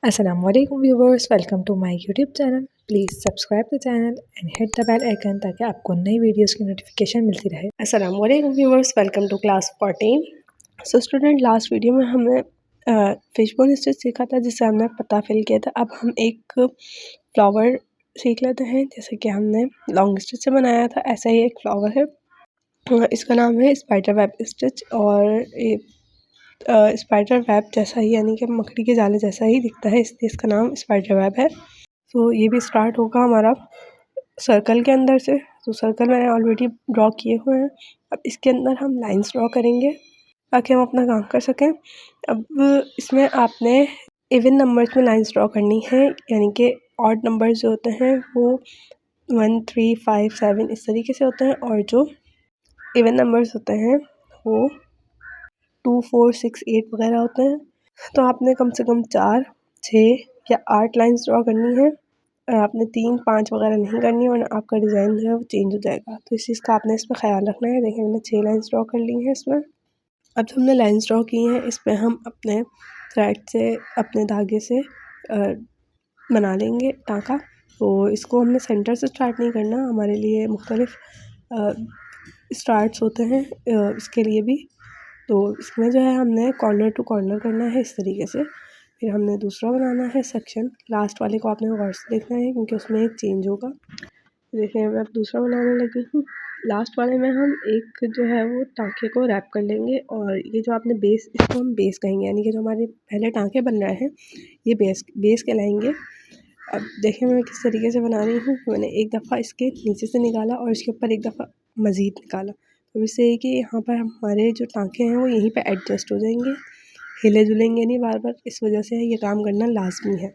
Assalamualaikum viewers, welcome to my YouTube channel. Please subscribe the channel and hit the bell icon ताकि आपको नई videos की notification मिलती रहे। Assalamualaikum viewers, welcome to class 14. So student, last video में हमने fishbone stitch सीखा था जिससे हमने पता फिल किया था। अब हम एक फ्लावर सीख लेते हैं जैसे कि हमने लॉन्ग स्टिच से बनाया था, ऐसा ही एक फ्लावर है। इसका नाम है स्पाइडर वेब स्टिच और स्पाइडर वेब जैसा ही यानी कि मकड़ी के जाले जैसा ही दिखता है, इसलिए इसका नाम स्पाइडर वेब है। तो ये भी स्टार्ट होगा हमारा सर्कल के अंदर से। तो सर्कल मैंने ऑलरेडी ड्रॉ किए हुए हैं। अब इसके अंदर हम लाइंस ड्रॉ करेंगे ताकि हम अपना काम कर सकें। अब इसमें आपने इवन नंबर्स में लाइंस ड्रॉ करनी है, यानी कि ऑड नंबर्स जो होते हैं वो 1 3 5 7 इस तरीके से होते हैं, और जो इवन नंबर्स होते हैं वो 2 4 6 8 वगैरह होते हैं। तो आपने कम से कम 4 6 या 8 लाइंस ड्रॉ करनी है। आपने 3 5 वगैरह नहीं करनी है वरना आपका डिज़ाइन जो है वो चेंज हो जाएगा। तो इस चीज़ का आपने इसमें ख़्याल रखना है। देखिए मैंने 6 लाइंस ड्रॉ कर ली हैं इसमें। अब जो हमने लाइंस ड्रॉ की हैं इसमें हम अपने थ्रेड से, अपने धागे से बना लेंगे टाँका। तो इसको हमने सेंटर से स्टार्ट नहीं करना, हमारे लिए मुख्तलिफ स्टार्ट्स होते हैं इसके लिए भी। तो इसमें जो है हमने कॉर्नर टू कॉर्नर करना है इस तरीके से। फिर हमने दूसरा बनाना है सेक्शन, लास्ट वाले को आपने गौर से देखना है क्योंकि उसमें एक चेंज होगा। देखिए मैं अब दूसरा बनाने लगी हूँ। लास्ट वाले में हम एक जो है वो टाँके को रैप कर लेंगे, और ये जो आपने बेस, इसको हम बेस कहेंगे, यानी कि जो हमारे पहले टाँके बन रहे हैं ये बेस कहलाएंगे। अब देखिए मैं किस तरीके से बना रही हूँ। मैंने एक दफ़ा इसके नीचे से निकाला और इसके ऊपर एक दफ़ा मज़ीद निकाला। तो इससे है कि यहाँ पर हमारे जो टाँके हैं वो यहीं पे एडजस्ट हो जाएंगे, हिले जुलेंगे नहीं बार बार। इस वजह से ये काम करना लाजमी है,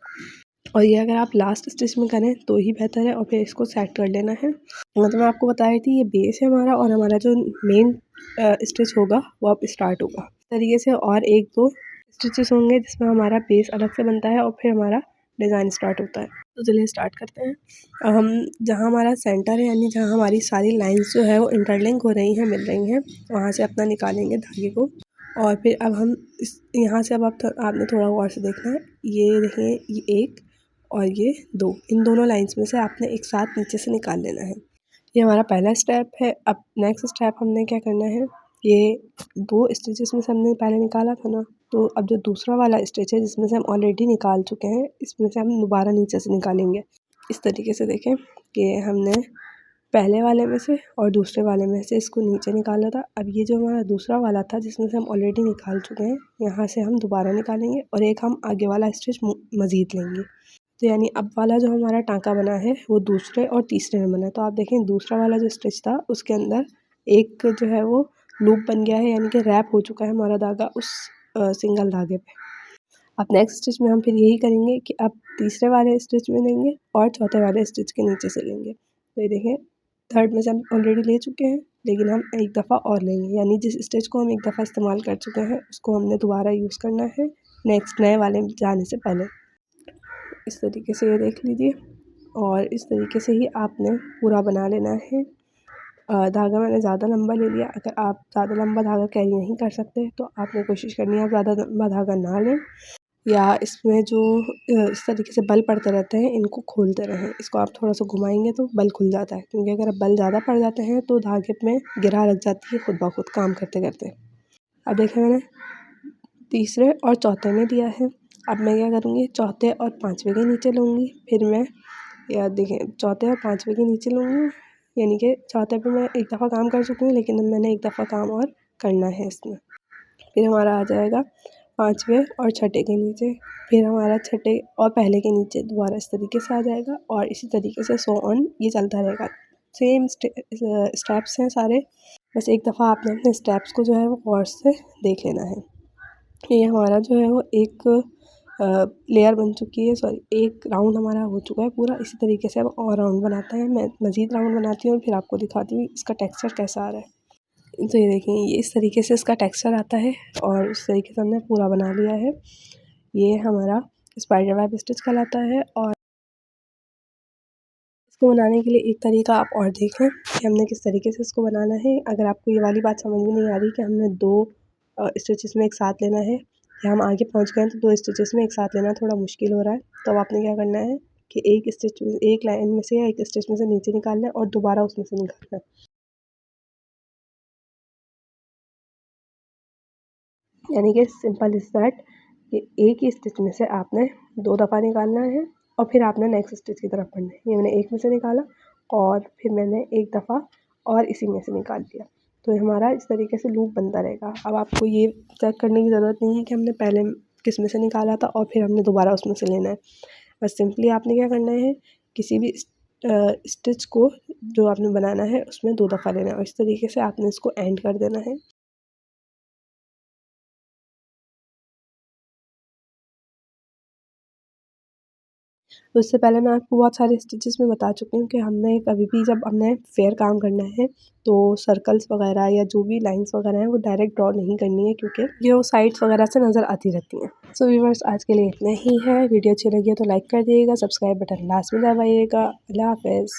और ये अगर आप लास्ट स्टिच में करें तो ही बेहतर है, और फिर इसको सेट कर लेना है। मतलब मैं आपको बता रही थी ये बेस है हमारा, और हमारा जो मेन स्टिच होगा वो अब स्टार्ट होगा। इस तरीके से और एक दो स्टिचेस होंगे जिसमें हमारा बेस अलग से बनता है और फिर हमारा डिज़ाइन स्टार्ट होता है। तो चलिए स्टार्ट करते हैं। अब हम जहाँ हमारा सेंटर है, यानी जहाँ हमारी सारी लाइंस जो है वो इंटरलिंक हो रही हैं, मिल रही हैं, वहाँ से अपना निकालेंगे धागे को। और फिर अब हम इस यहाँ से अब आपने थोड़ा गौर से देखना है। ये देखिए ये एक और ये 2, इन दोनों लाइंस में से आपने एक साथ नीचे से निकाल लेना है। ये हमारा पहला स्टेप है। अब नेक्स्ट स्टेप हमने क्या करना है, ये 2 स्टिचेस में से हमने पहले निकाला था ना, तो अब जो दूसरा वाला स्टिच है जिसमें से हम ऑलरेडी निकाल चुके हैं, इसमें से हम दोबारा नीचे से निकालेंगे। इस तरीके से देखें कि हमने पहले वाले में से और दूसरे वाले में से इसको नीचे निकाला था। अब ये जो हमारा दूसरा वाला था जिसमें से हम ऑलरेडी निकाल चुके हैं, यहाँ से हम दोबारा निकालेंगे और एक हम आगे वाला स्टिच मज़ीद लेंगे। तो यानी अब वाला जो हमारा टाँका बना है वो दूसरे और तीसरे में बना है। तो आप देखें दूसरा वाला जो स्टिच था उसके अंदर एक जो है वो लूप बन गया है, यानी कि रैप हो चुका है हमारा धागा उस सिंगल धागे पे। अब नेक्स्ट स्टिच में हम फिर यही करेंगे कि अब तीसरे वाले स्टिच में लेंगे और चौथे वाले स्टिच के नीचे से लेंगे। तो ये देखें थर्ड में से हम ऑलरेडी ले चुके हैं, लेकिन हम एक दफ़ा और लेंगे, यानी जिस स्टिच को हम एक दफ़ा इस्तेमाल कर चुके हैं उसको हमने दोबारा यूज़ करना है नेक्स्ट नए वाले में जाने से पहले। इस तरीके से ये देख लीजिए, और इस तरीके से ही आपने पूरा बना लेना है। धागा मैंने ज़्यादा लंबा ले लिया। अगर आप ज़्यादा लंबा धागा कैरी नहीं कर सकते तो आपने कोशिश करनी है आप ज़्यादा लंबा धागा ना लें, या इसमें जो इस तरीके से बल पड़ते रहते हैं इनको खोलते रहें। इसको आप थोड़ा सा घुमाएंगे तो बल खुल जाता है, क्योंकि अगर बल ज़्यादा पड़ जाते हैं तो धागे में गिरा लग जाती है खुद ब खुद काम करते करते। अब देखिए मैंने तीसरे और चौथे में दिया है। अब मैं क्या करूँगी, चौथे और पाँचवें के नीचे लूँगी, फिर मैं या देखिए चौथे और पाँचवें के नीचे लूँगी, यानी कि चौथे पे मैं एक दफ़ा काम कर चुकी हूँ, लेकिन अब मैंने एक दफ़ा काम और करना है इसमें। फिर हमारा आ जाएगा पाँचवें और छठे के नीचे, फिर हमारा छठे और पहले के नीचे दोबारा इस तरीके से आ जाएगा, और इसी तरीके से सो ऑन ये चलता रहेगा। सेम स्टेप्स हैं सारे, बस एक दफ़ा आपने अपने स्टेप्स को जो है वो गौर से देख लेना है। ये हमारा जो है वो एक लेयर बन चुकी है, सॉरी एक राउंड हमारा हो चुका है पूरा। इसी तरीके से हम और राउंड बनाते हैं। मैं मज़ीद राउंड बनाती हूँ और फिर आपको दिखाती हूँ इसका टेक्सचर कैसा आ रहा है। तो ये देखें ये इस तरीके से इसका टेक्सचर आता है, और इस तरीके से हमने पूरा बना लिया है। ये हमारा स्पाइडर वेब स्टिच कहलाता है। और इसको बनाने के लिए एक तरीका आप और देख लें कि हमने किस तरीके से इसको बनाना है। अगर आपको ये वाली बात समझ में नहीं आ रही कि हमने 2 स्टिचेस में एक साथ लेना है, या हम आगे पहुंच गए हैं तो 2 स्टिचेस में एक साथ लेना थोड़ा मुश्किल हो रहा है। तो अब आपने क्या करना है कि एक लाइन में से या एक स्टिच में से नीचे निकालना है और दोबारा उसमें से निकालना है। यानी कि सिंपल इज़ दैट कि एक ही स्टिच में से आपने 2 दफ़ा निकालना है और फिर आपने नेक्स्ट स्टिच की तरफ बढ़ना है। ये मैंने एक में से निकाला और फिर मैंने एक दफ़ा और इसी में से निकाल लिया। तो ये हमारा इस तरीके से लूप बनता रहेगा। अब आपको ये चेक करने की ज़रूरत नहीं है कि हमने पहले किस में से निकाला था और फिर हमने दोबारा उसमें से लेना है। बस सिंपली आपने क्या करना है, किसी भी स्टिच को जो आपने बनाना है उसमें 2 दफ़ा लेना है और इस तरीके से आपने इसको एंड कर देना है। तो इससे पहले मैं आपको बहुत सारे स्टिचेस में बता चुकी हूँ कि हमने कभी भी जब हमने फेयर काम करना है तो सर्कल्स वगैरह या जो भी लाइंस वगैरह हैं वो डायरेक्ट ड्रॉ नहीं करनी है, क्योंकि ये वो साइड्स वगैरह से नज़र आती रहती हैं। सो व्यूअर्स, आज के लिए इतना ही है। वीडियो अच्छी लगी है तो लाइक कर दिएगा, सब्सक्राइब बटन लास्ट में दबाइएगा। अल्लाह हाफ़िज़।